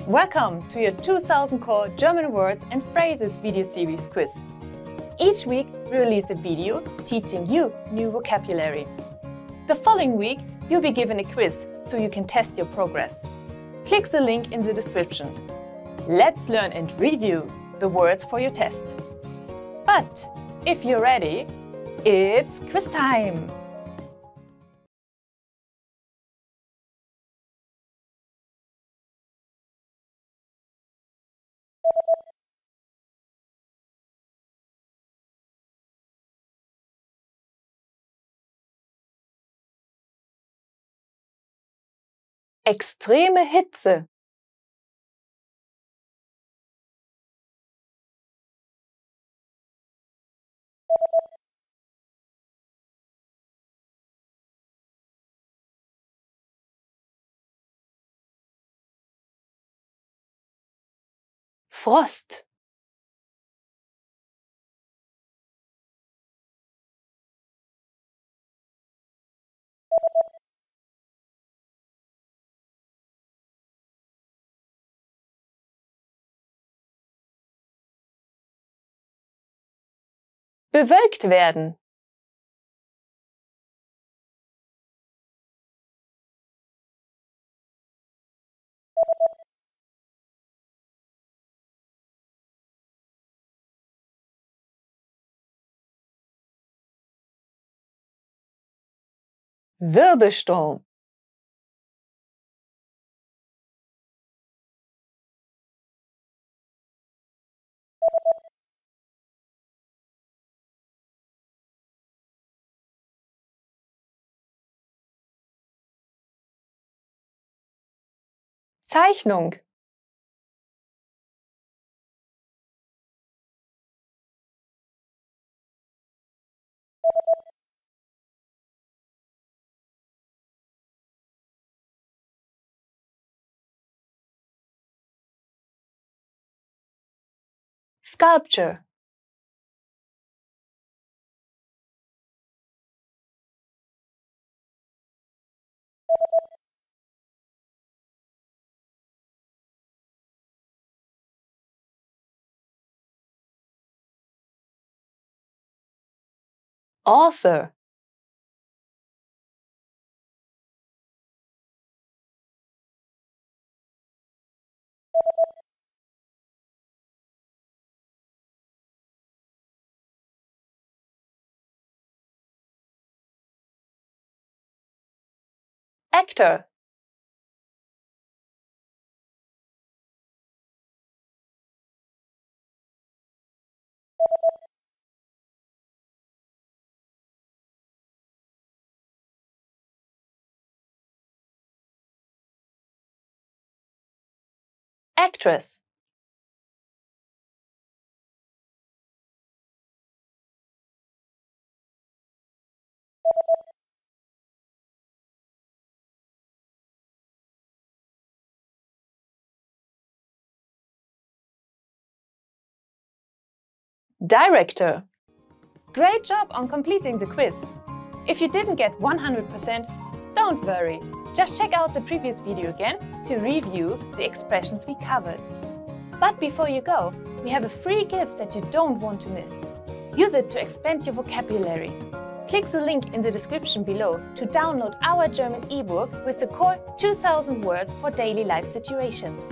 Welcome to your 2000 Core German Words and Phrases video series quiz. Each week we release a video teaching you new vocabulary. The following week you'll be given a quiz so you can test your progress. Click the link in the description. Let's learn and review the words for your test. But if you're ready, it's quiz time! Extreme Hitze. Frost. Bewölkt werden. Wirbelsturm. Zeichnung. Sculpture. Author. Actor. Actress. Director. Great job on completing the quiz! If you didn't get 100%, don't worry. Just check out the previous video again to review the expressions we covered. But before you go, we have a free gift that you don't want to miss. Use it to expand your vocabulary. Click the link in the description below to download our German ebook with the core 2000 words for daily life situations.